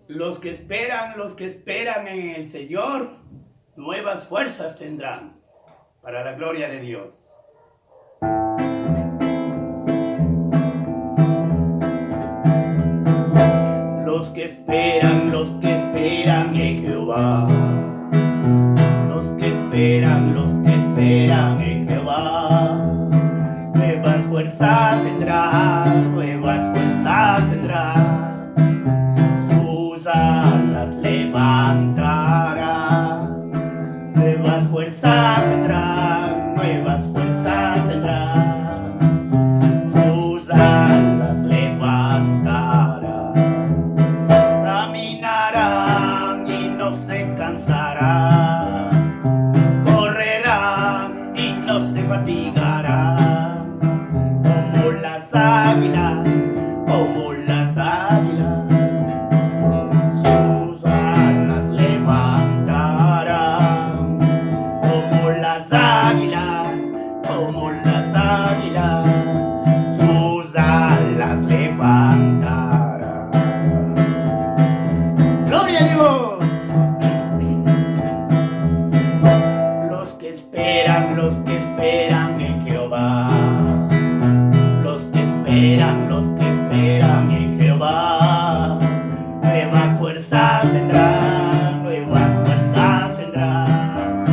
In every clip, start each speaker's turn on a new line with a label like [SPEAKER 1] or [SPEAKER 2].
[SPEAKER 1] Los que esperan en el Señor, nuevas fuerzas tendrán, para la gloria de Dios. Los que esperan en Jehová. Los que esperan en Jehová. Nuevas fuerzas tendrán, nuevas fuerzas tendrán. Sus alas levantarán. Nuevas fuerzas tendrán, nuevas fuerzas tendrán. Sus alas levantarán. Caminarán y no se cansarán. Correrán y no se fatigarán. Como las águilas, como las águilas. Sus alas levantarán. Como las águilas, como las águilas. Sus alas levantarán. ¡Gloria a Dios! Los que esperan en Jehová. Los que esperan en Jehová. Nuevas fuerzas tendrán, nuevas fuerzas tendrán.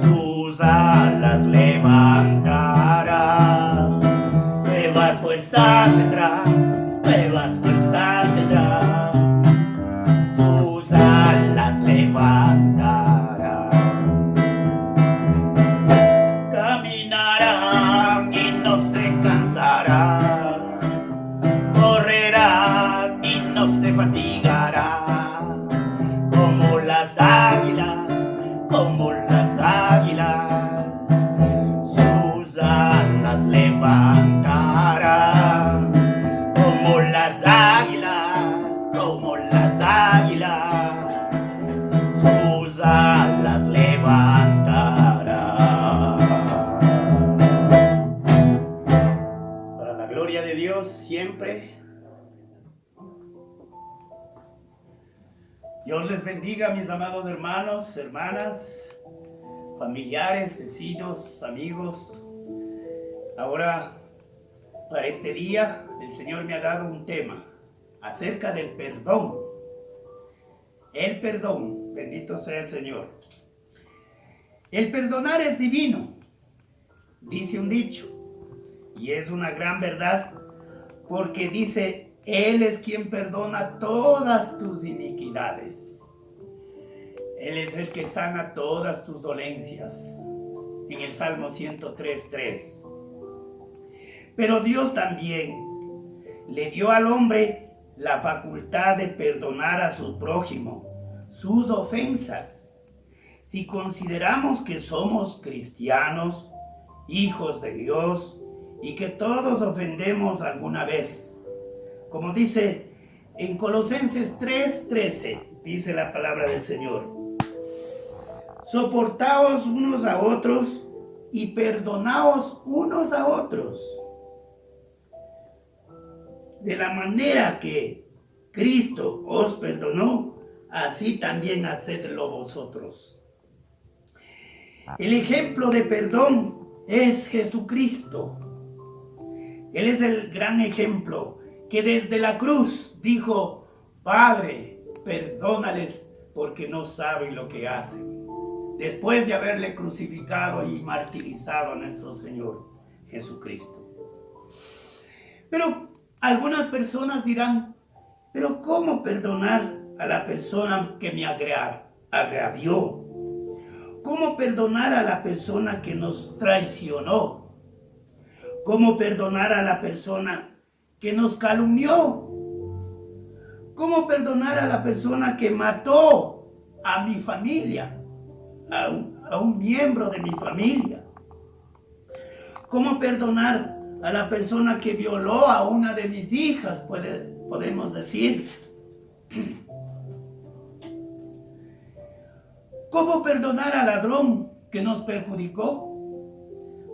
[SPEAKER 1] Sus alas levantarán. Nuevas fuerzas tendrán, nuevas fuerzas tendrán. Sus alas levantarán. Caminarán y no se cansarán. Correrán y no se fatigarán. Como las águilas, como las águilas. Sus alas levantarán. Como las águilas, como las águilas. Sus alas levantarán. Para la gloria de Dios siempre. Dios les bendiga, mis amados hermanos, hermanas, familiares, vecinos, amigos. Ahora, para este día, el Señor me ha dado un tema acerca del perdón. El perdón, bendito sea el Señor. El perdonar es divino, dice un dicho, y es una gran verdad, porque dice: Él es quien perdona todas tus iniquidades. Él es el que sana todas tus dolencias, en el Salmo 103:3. Pero Dios también le dio al hombre la facultad de perdonar a su prójimo sus ofensas. Si consideramos que somos cristianos, hijos de Dios, y que todos ofendemos alguna vez, como dice en Colosenses 3:13, dice la palabra del Señor: soportaos unos a otros y perdonaos unos a otros, de la manera que Cristo os perdonó, así también hacedlo vosotros. El ejemplo de perdón es Jesucristo. Él es el gran ejemplo que desde la cruz dijo: Padre, perdónales porque no saben lo que hacen. Después de haberle crucificado y martirizado a nuestro Señor Jesucristo. Pero algunas personas dirán: ¿pero cómo perdonar a la persona que me agravió? ¿Cómo perdonar a la persona que nos traicionó? ¿Cómo perdonar a la persona que nos calumnió? ¿Cómo perdonar a la persona que mató a mi familia, a un miembro de mi familia? ¿Cómo perdonar a la persona que violó a una de mis hijas, podemos decir? ¿Cómo perdonar al ladrón que nos perjudicó?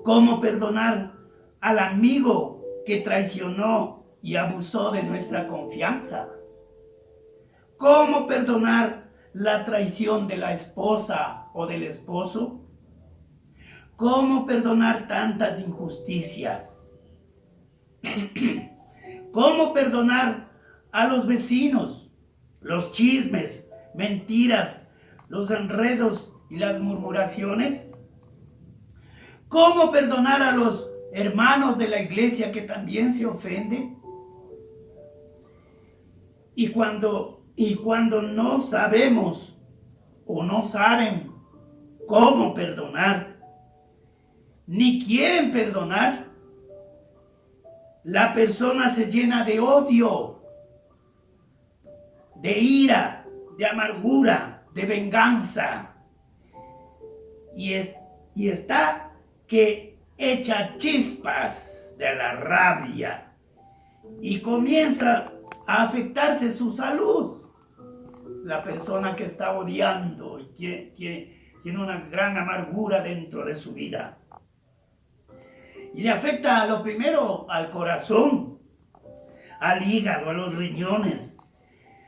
[SPEAKER 1] ¿Cómo perdonar al amigo que traicionó y abusó de nuestra confianza? ¿Cómo perdonar la traición de la esposa o del esposo? ¿Cómo perdonar tantas injusticias? ¿Cómo perdonar a los vecinos, los chismes, mentiras, los enredos y las murmuraciones? ¿Cómo perdonar a los hermanos de la iglesia que también se ofenden? Y cuando no sabemos o no saben cómo perdonar, ni quieren perdonar, la persona se llena de odio, de ira, de amargura, de venganza. Y está que echa chispas de la rabia y comienza a afectarse su salud. La persona que está odiando y tiene una gran amargura dentro de su vida. Y le afecta lo primero al corazón, al hígado, a los riñones,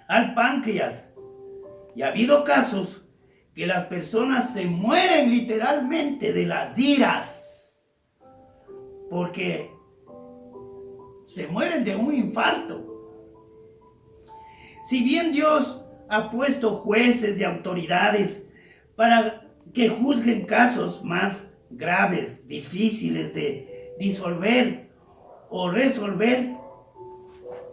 [SPEAKER 1] al páncreas. Y ha habido casos que las personas se mueren literalmente de las iras, porque se mueren de un infarto. Si bien Dios ha puesto jueces y autoridades para que juzguen casos más graves, difíciles de disolver o resolver,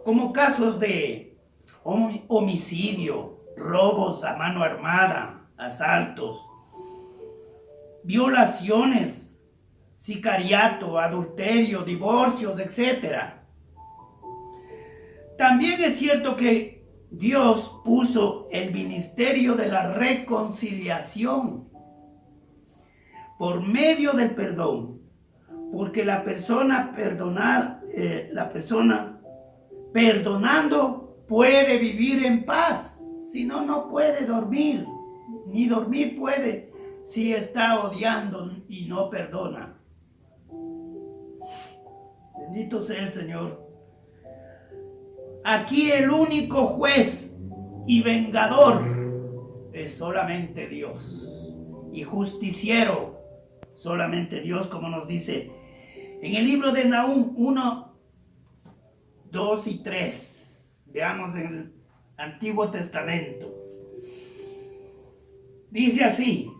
[SPEAKER 1] como casos de homicidio, robos a mano armada, asaltos, violaciones, sicariato, adulterio, divorcios, etc. También es cierto que Dios puso el ministerio de la reconciliación por medio del perdón, porque la persona perdonando puede vivir en paz. Si no, no puede dormir, ni dormir puede si está odiando y no perdona. Bendito sea el Señor. Aquí el único juez y vengador es solamente Dios, y justiciero solamente Dios, como nos dice en el libro de Nahum 1, 2 y 3. Veamos en el Antiguo Testamento. Dice así: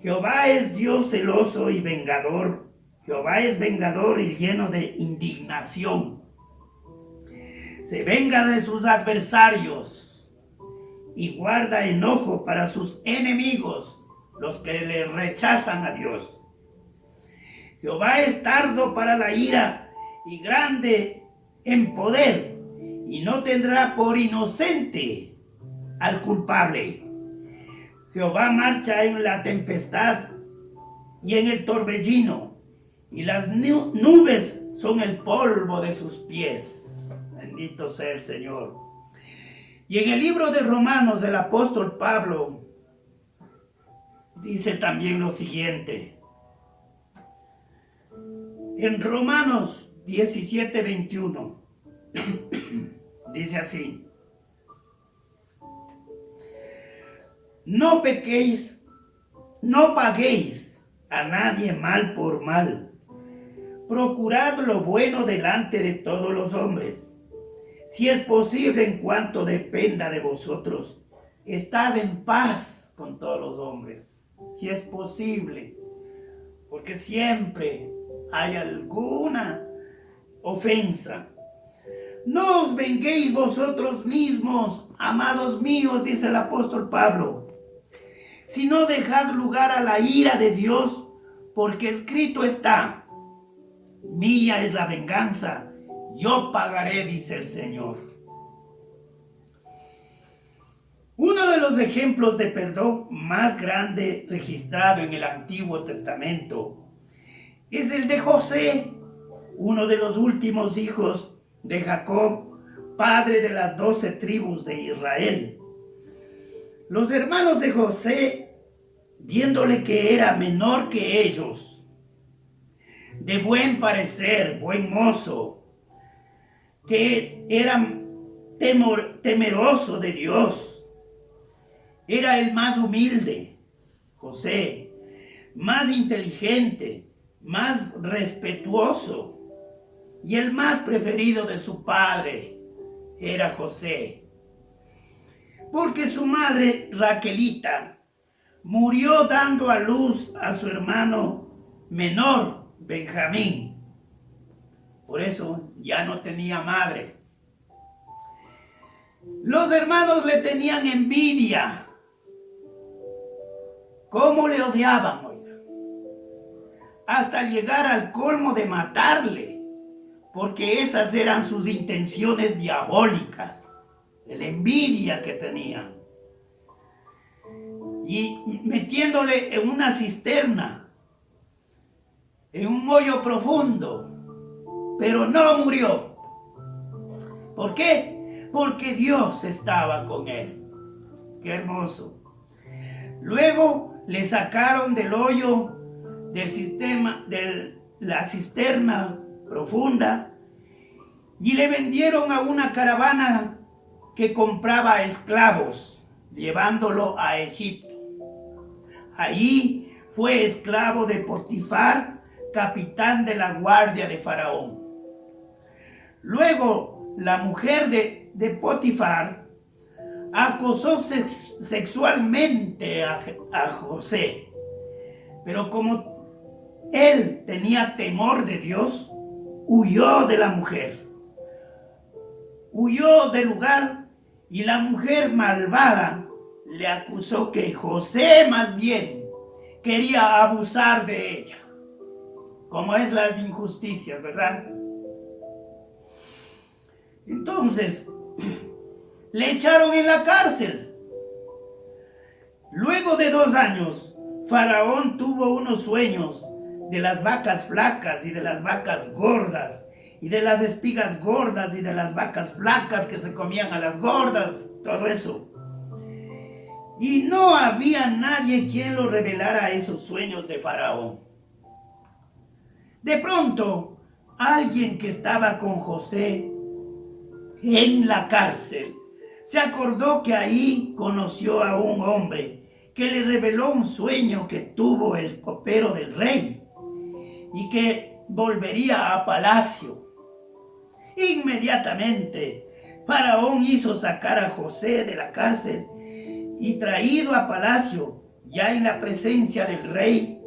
[SPEAKER 1] Jehová es Dios celoso y vengador. Jehová es vengador y lleno de indignación. Se venga de sus adversarios y guarda enojo para sus enemigos, los que le rechazan a Dios. Jehová es tardo para la ira y grande en poder, y no tendrá por inocente al culpable. Jehová marcha en la tempestad y en el torbellino, y las nubes son el polvo de sus pies. Bendito sea el Señor. Y en el libro de Romanos, el apóstol Pablo dice también lo siguiente. En Romanos 17, 21, dice así: No pequéis, no paguéis a nadie mal por mal. Procurad lo bueno delante de todos los hombres. Si es posible, en cuanto dependa de vosotros, estad en paz con todos los hombres. Si es posible, porque siempre hay alguna ofensa. No os venguéis vosotros mismos, amados míos, dice el apóstol Pablo, sino dejad lugar a la ira de Dios, porque escrito está: mía es la venganza, yo pagaré, dice el Señor. Uno de los ejemplos de perdón más grande registrado en el Antiguo Testamento es el de José, uno de los últimos hijos de Jacob, padre de las 12 tribus de Israel. Los hermanos de José, viéndole que era menor que ellos, de buen parecer, buen mozo, que era temeroso de Dios. Era el más humilde, José, más inteligente, más respetuoso, y el más preferido de su padre era José, porque su madre Raquelita murió dando a luz a su hermano menor, Benjamín. Por eso ya no tenía madre. Los hermanos le tenían envidia. ¿Cómo le odiaban, oiga? Hasta llegar al colmo de matarle, porque esas eran sus intenciones diabólicas, de la envidia que tenían. Y metiéndole en una cisterna, en un hoyo profundo, pero no murió. ¿Por qué? Porque Dios estaba con él. Qué hermoso. Luego le sacaron del hoyo de la cisterna profunda y le vendieron a una caravana que compraba esclavos, llevándolo a Egipto. Allí fue esclavo de Potifar, capitán de la guardia de Faraón. Luego la mujer de Potifar acosó sexualmente a José, pero como él tenía temor de Dios, huyó de la mujer. Huyó del lugar y la mujer malvada le acusó que José más bien quería abusar de ella. Como es las injusticias, ¿verdad? Entonces, le echaron en la cárcel. Luego de 2 años, Faraón tuvo unos sueños de las vacas flacas y de las vacas gordas, y de las espigas gordas y de las vacas flacas que se comían a las gordas, todo eso. Y no había nadie quien lo revelara esos sueños de Faraón. De pronto, alguien que estaba con José en la cárcel se acordó que ahí conoció a un hombre que le reveló un sueño que tuvo el copero del rey y que volvería a palacio. Inmediatamente, Faraón hizo sacar a José de la cárcel y traído a palacio, ya en la presencia del rey,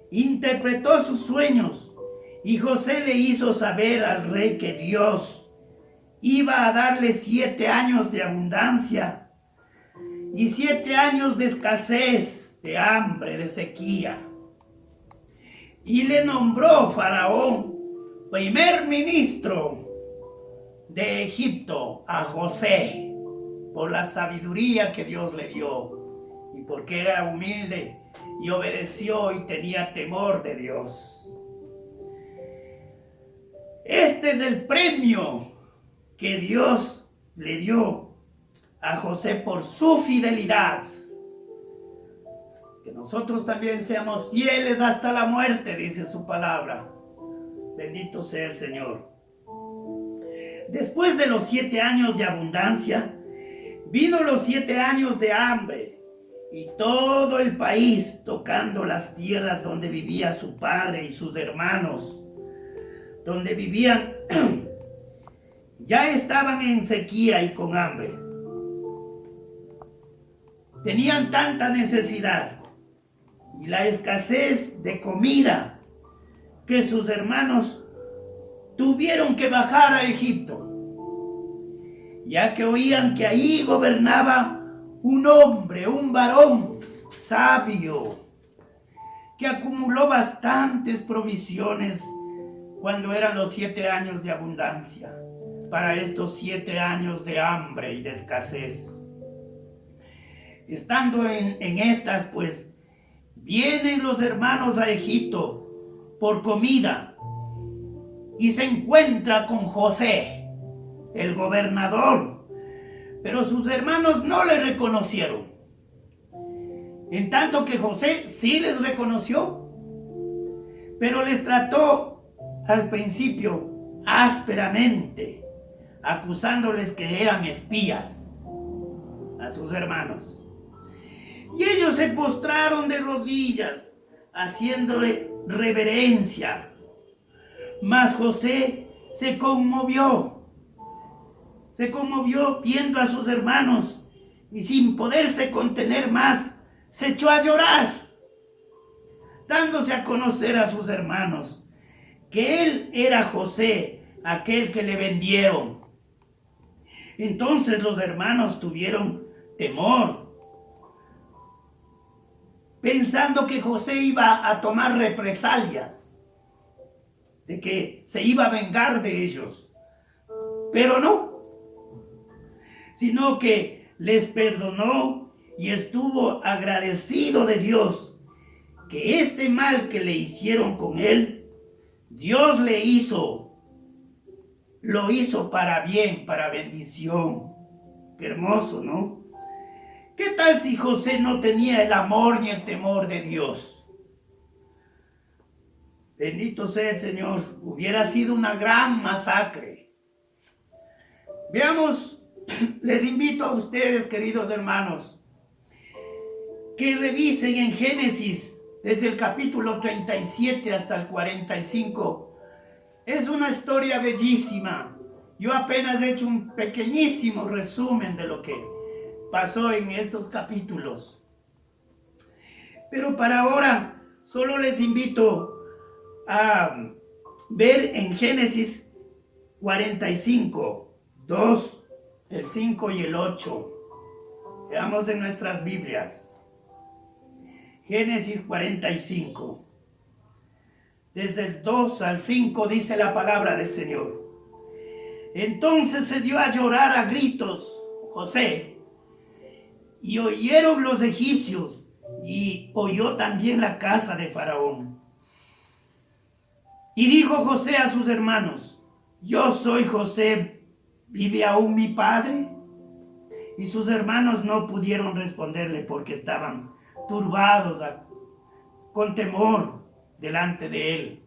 [SPEAKER 1] interpretó sus sueños y José le hizo saber al rey que Dios iba a darle 7 años de abundancia y 7 años de escasez, de hambre, de sequía. Y le nombró Faraón primer ministro de Egipto a José por la sabiduría que Dios le dio y porque era humilde y obedeció y tenía temor de Dios. Este es el premio que Dios le dio a José por su fidelidad. Que nosotros también seamos fieles hasta la muerte, dice su palabra. Bendito sea el Señor. Después de los 7 años de abundancia, vino los 7 años de hambre, y todo el país, tocando las tierras donde vivía su padre y sus hermanos, donde vivían, ya estaban en sequía y con hambre. Tenían tanta necesidad y la escasez de comida que sus hermanos tuvieron que bajar a Egipto, ya que oían que ahí gobernaba un hombre, un varón sabio, que acumuló bastantes provisiones cuando eran los 7 años de abundancia, para estos 7 años de hambre y de escasez. Estando en estas, pues, vienen los hermanos a Egipto por comida y se encuentra con José, el gobernador, pero sus hermanos no le reconocieron, en tanto que José sí les reconoció, pero les trató al principio ásperamente, acusándoles que eran espías a sus hermanos. Y ellos se postraron de rodillas, haciéndole reverencia. Mas José se conmovió viendo a sus hermanos, y sin poderse contener más, se echó a llorar, dándose a conocer a sus hermanos que él era José, aquel que le vendieron. Entonces los hermanos tuvieron temor, pensando que José iba a tomar represalias, de que se iba a vengar de ellos. Pero no, sino que les perdonó y estuvo agradecido de Dios, que este mal que le hicieron con él, Dios lo hizo para bien, para bendición. Qué hermoso, ¿no? ¿Qué tal si José no tenía el amor ni el temor de Dios? Bendito sea el Señor, hubiera sido una gran masacre. Veamos, les invito a ustedes, queridos hermanos, que revisen en Génesis, desde el capítulo 37 hasta el 45. Es una historia bellísima. Yo apenas he hecho un pequeñísimo resumen de lo que pasó en estos capítulos. Pero para ahora, solo les invito a ver en Génesis 45, 2, el 5 y el 8. Veamos en nuestras Biblias. Génesis 45. Desde el 2 al 5 dice la palabra del Señor. Entonces se dio a llorar a gritos José, y oyeron los egipcios, y oyó también la casa de Faraón. Y dijo José a sus hermanos: yo soy José, ¿vive aún mi padre? Y sus hermanos no pudieron responderle porque estaban turbados con temor delante de él.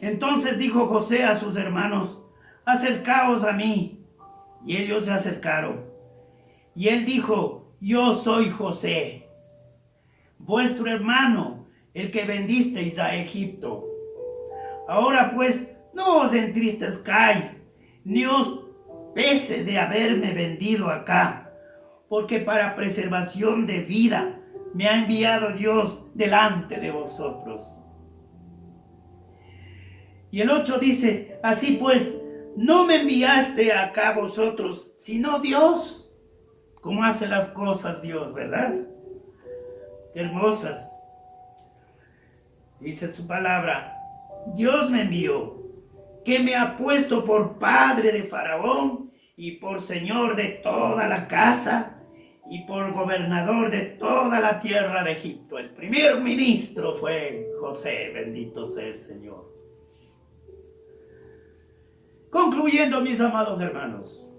[SPEAKER 1] Entonces dijo José a sus hermanos: acercaos a mí. Y ellos se acercaron. Y él dijo: yo soy José, vuestro hermano, el que vendisteis a Egipto. Ahora pues, no os entristezcáis, ni os pese de haberme vendido acá, porque para preservación de vida me ha enviado Dios delante de vosotros. Y el 8 dice: así pues, no me enviaste acá vosotros, sino Dios. ¿Cómo hace las cosas Dios, verdad? Qué hermosas. Dice su palabra: Dios me envió, que me ha puesto por padre de Faraón y por señor de toda la casa y por gobernador de toda la tierra de Egipto. El primer ministro fue José, bendito sea el Señor. Concluyendo, mis amados hermanos,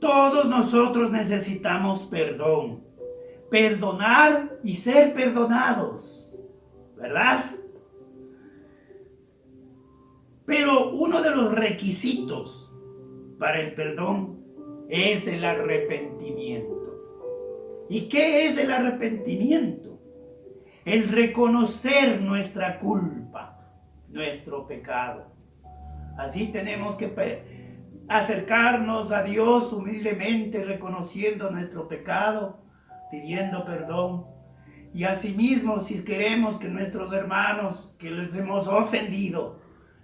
[SPEAKER 1] todos nosotros necesitamos perdón, perdonar y ser perdonados, ¿verdad? Pero uno de los requisitos para el perdón es el arrepentimiento. ¿Y qué es el arrepentimiento? El reconocer nuestra culpa, nuestro pecado. Así tenemos que acercarnos a Dios humildemente, reconociendo nuestro pecado, pidiendo perdón. Y asimismo, si queremos que nuestros hermanos que les hemos ofendido,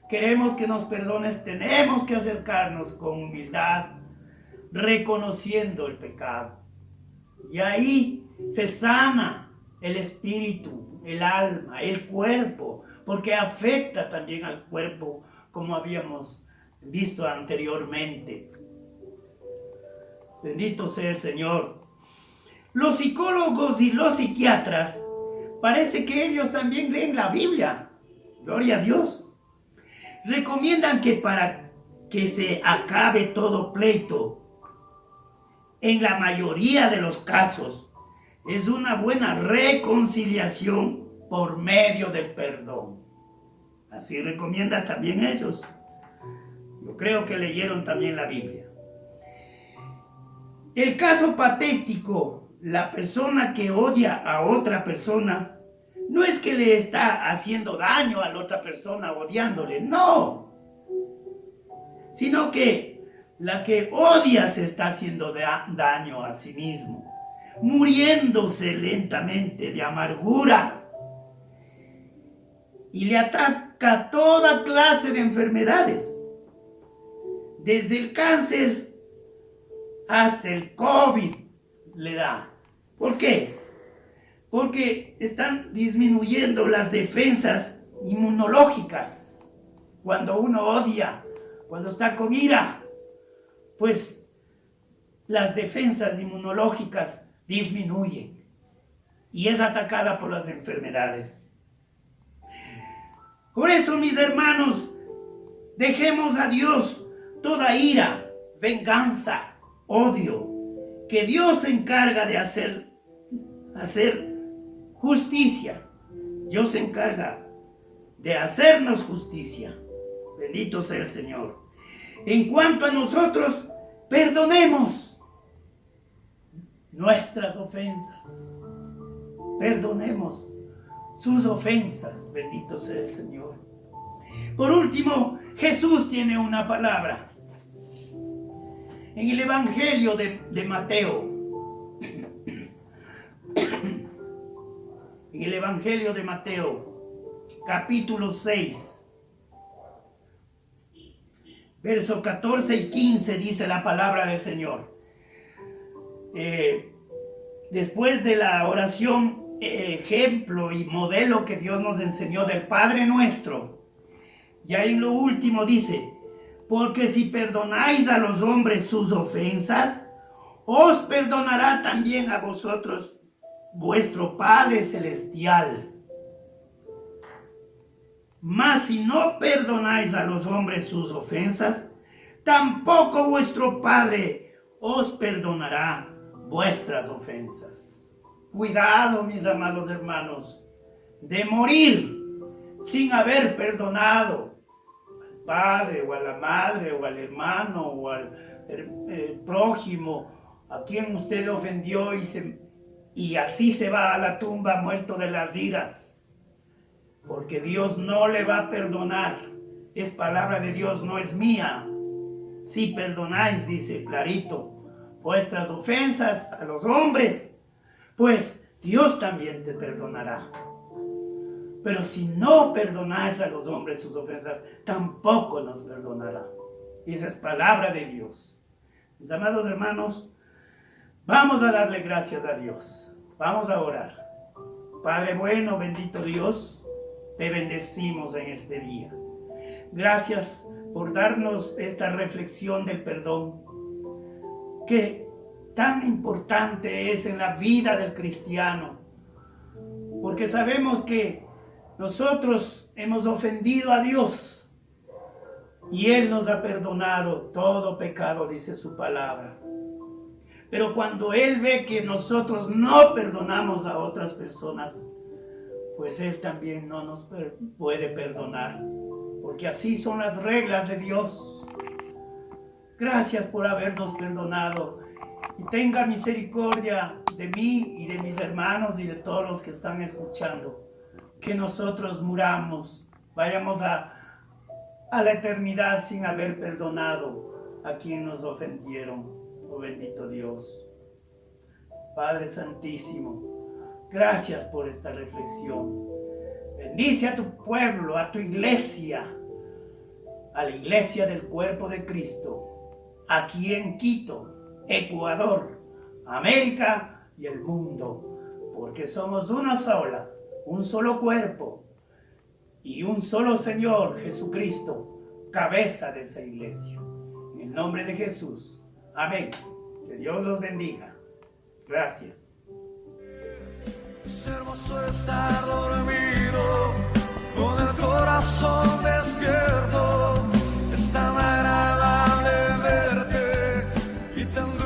[SPEAKER 1] queremos que nos perdones, tenemos que acercarnos con humildad, reconociendo el pecado. Y ahí se sana el espíritu, el alma, el cuerpo, porque afecta también al cuerpo, como habíamos visto anteriormente. Bendito sea el Señor. Los psicólogos y los psiquiatras, parece que ellos también leen la Biblia. Gloria a Dios. Recomiendan que para que se acabe todo pleito, en la mayoría de los casos, es una buena reconciliación por medio del perdón. Así recomiendan también ellos. Yo creo que leyeron también la Biblia. El caso patético, la persona que odia a otra persona, no es que le está haciendo daño a la otra persona odiándole, no. Sino que la que odia se está haciendo daño a sí mismo, muriéndose lentamente de amargura. Y le ataca toda clase de enfermedades, desde el cáncer hasta el COVID le da. ¿Por qué? Porque están disminuyendo las defensas inmunológicas. Cuando uno odia, cuando está con ira, pues las defensas inmunológicas disminuyen y es atacada por las enfermedades. Por eso, mis hermanos, dejemos a Dios toda ira, venganza, odio, que Dios se encarga de hacer justicia. Dios se encarga de hacernos justicia. Bendito sea el Señor. En cuanto a nosotros, perdonemos nuestras ofensas. Perdonemos sus ofensas. Bendito sea el Señor. Por último, Jesús tiene una palabra. En el Evangelio de Mateo. En el Evangelio de Mateo, capítulo 6. Versos 14 y 15 dice la palabra del Señor. Después de la oración, ejemplo y modelo que Dios nos enseñó del Padre Nuestro, ya en lo último dice: porque si perdonáis a los hombres sus ofensas, os perdonará también a vosotros vuestro Padre Celestial. Mas si no perdonáis a los hombres sus ofensas, tampoco vuestro Padre os perdonará vuestras ofensas. Cuidado, mis amados hermanos, de morir sin haber perdonado al padre o a la madre o al hermano o al prójimo a quien usted ofendió y así se va a la tumba muerto de las iras. Porque Dios no le va a perdonar. Es palabra de Dios, no es mía. Si perdonáis, dice clarito, vuestras ofensas a los hombres, pues Dios también te perdonará. Pero si no perdonáis a los hombres sus ofensas, tampoco nos perdonará. Y esa es palabra de Dios. Mis amados hermanos, vamos a darle gracias a Dios. Vamos a orar. Padre bueno, bendito Dios, te bendecimos en este día. Gracias por darnos esta reflexión del perdón, que tan importante es en la vida del cristiano, porque sabemos que nosotros hemos ofendido a Dios y Él nos ha perdonado todo pecado, dice su palabra. Pero cuando Él ve que nosotros no perdonamos a otras personas, pues Él también no nos puede perdonar, porque así son las reglas de Dios. Gracias por habernos perdonado y tenga misericordia de mí y de mis hermanos y de todos los que están escuchando. Que nosotros muramos, vayamos a la eternidad sin haber perdonado a quien nos ofendieron. Oh bendito Dios. Padre Santísimo, gracias por esta reflexión. Bendice a tu pueblo, a tu iglesia, a la iglesia del cuerpo de Cristo, aquí en Quito, Ecuador, América y el mundo, porque somos una sola, un solo cuerpo y un solo Señor Jesucristo, cabeza de esa iglesia. En el nombre de Jesús, amén. Que Dios los bendiga. Gracias.
[SPEAKER 2] Es hermoso estar dormido, con el corazón despierto. Es tan agradable verte y tan